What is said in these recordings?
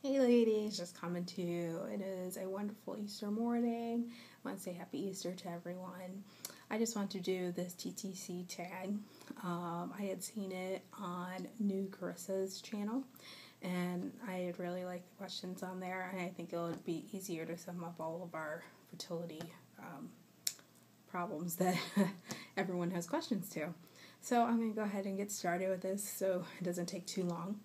Hey ladies, just coming to you. It is a wonderful Easter morning. I want to say happy Easter to everyone. I just want to do this TTC tag. I had seen it on New Carissa's channel, and I really like the questions on there, and I think it would be easier to sum up all of our fertility problems that everyone has questions to. So I'm going to go ahead and get started with this so it doesn't take too long.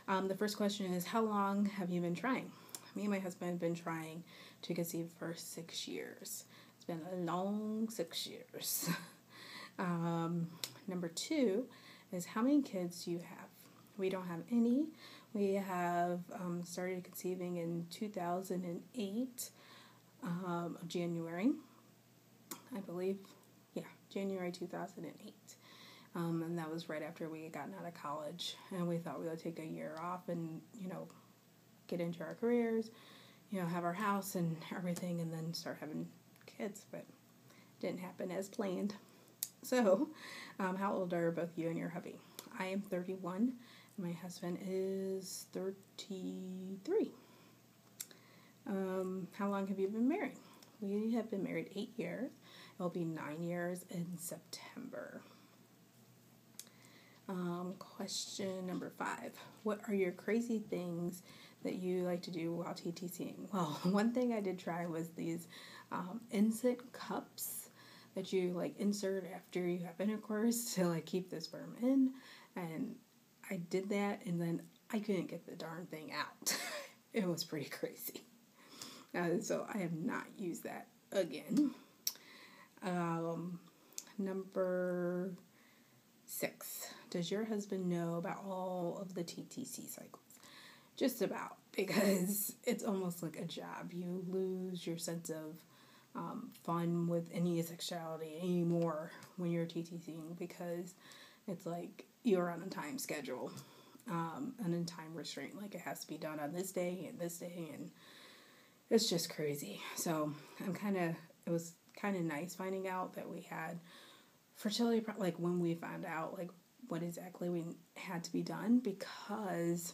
The first question is, how long have you been trying? Me and my husband have been trying to conceive for 6 years. It's been a long 6 years. Number 2 is, how many kids do you have? We don't have any. We have started conceiving in 2008, January, I believe. Yeah, January 2008. And that was right after we had gotten out of college, and we thought we would take a year off and, get into our careers, have our house and everything, and then start having kids, but it didn't happen as planned. So, how old are both you and your hubby? I am 31, and my husband is 33. How long have you been married? We have been married 8 years. It'll be 9 years in September. Question number 5. What are your crazy things that you like to do while TTCing? Well, one thing I did try was these insert cups that you insert after you have intercourse to keep the sperm in, and I did that, and then I couldn't get the darn thing out. It was pretty crazy. So I have not used that again. Number 6. Does your husband know about all of the TTC cycles? Just about, because it's almost like a job. You lose your sense of fun with any sexuality anymore when you're TTCing, because it's like you're on a time schedule, and a time restraint. It has to be done on this day, and it's just crazy. So it was kind of nice finding out that we had fertility, when we found out what exactly we had to be done, because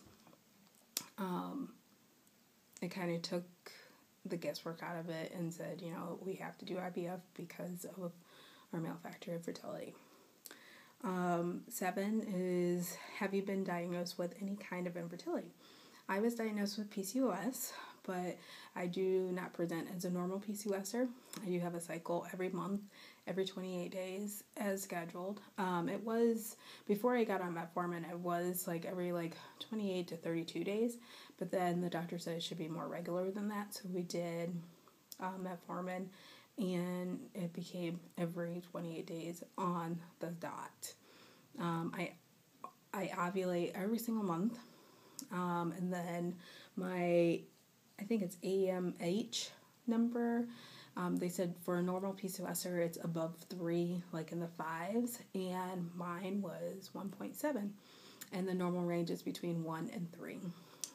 it kind of took the guesswork out of it and said, we have to do IVF because of our male factor infertility. 7 is, have you been diagnosed with any kind of infertility? I was diagnosed with PCOS, but I do not present as a normal PCOSer. I do have a cycle every month, every 28 days as scheduled. It was, before I got on metformin, it was every 28 to 32 days, but then the doctor said it should be more regular than that, so we did metformin, and it became every 28 days on the dot. I ovulate every single month, and then I think it's AMH number. They said for a normal PCOSer, it's above 3, in the 5s, and mine was 1.7, and the normal range is between 1 and 3.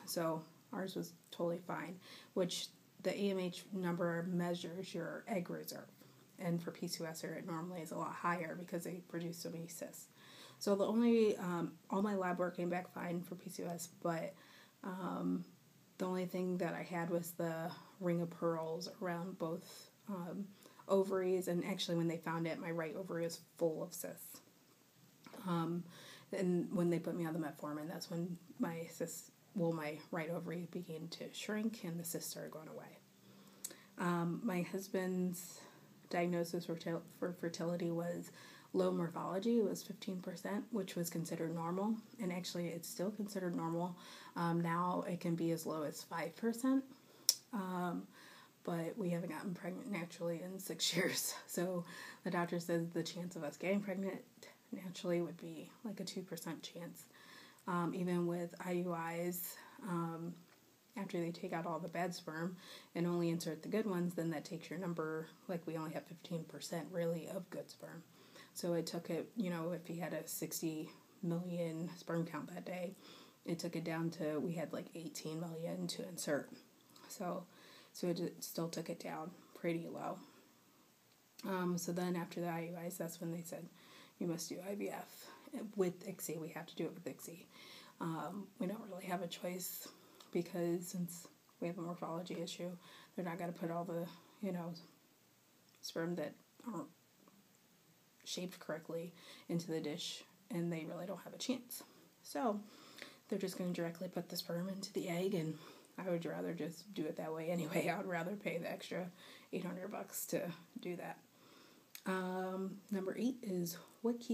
So ours was totally fine, which the AMH number measures your egg reserve, and for PCOSer, it normally is a lot higher because they produce so many cysts. So the only, all my lab work came back fine for PCOS, but the only thing that I had was the ring of pearls around both ovaries, and actually when they found it, my right ovary was full of cysts. And when they put me on the metformin, that's when my cysts, my right ovary began to shrink and the cysts started going away. My husband's diagnosis for fertility was low morphology. It was 15%, which was considered normal, and actually it's still considered normal. Now it can be as low as 5%, but we haven't gotten pregnant naturally in 6 years. So the doctor says the chance of us getting pregnant naturally would be a 2% chance. Even with IUIs, after they take out all the bad sperm and only insert the good ones, then that takes your number, we only have 15% really of good sperm. So it took it, if he had a 60 million sperm count that day, it took it down to, we had 18 million to insert. So it still took it down pretty low. So then after the IUIs, that's when they said, you must do IVF with ICSI. We have to do it with ICSI. We don't really have a choice because since we have a morphology issue, they're not going to put all the, sperm that aren't shaped correctly into the dish, and they really don't have a chance. So they're just going to directly put the sperm into the egg, and I would rather just do it that way anyway. I would rather pay the extra $800 to do that. Number 8 is what keeps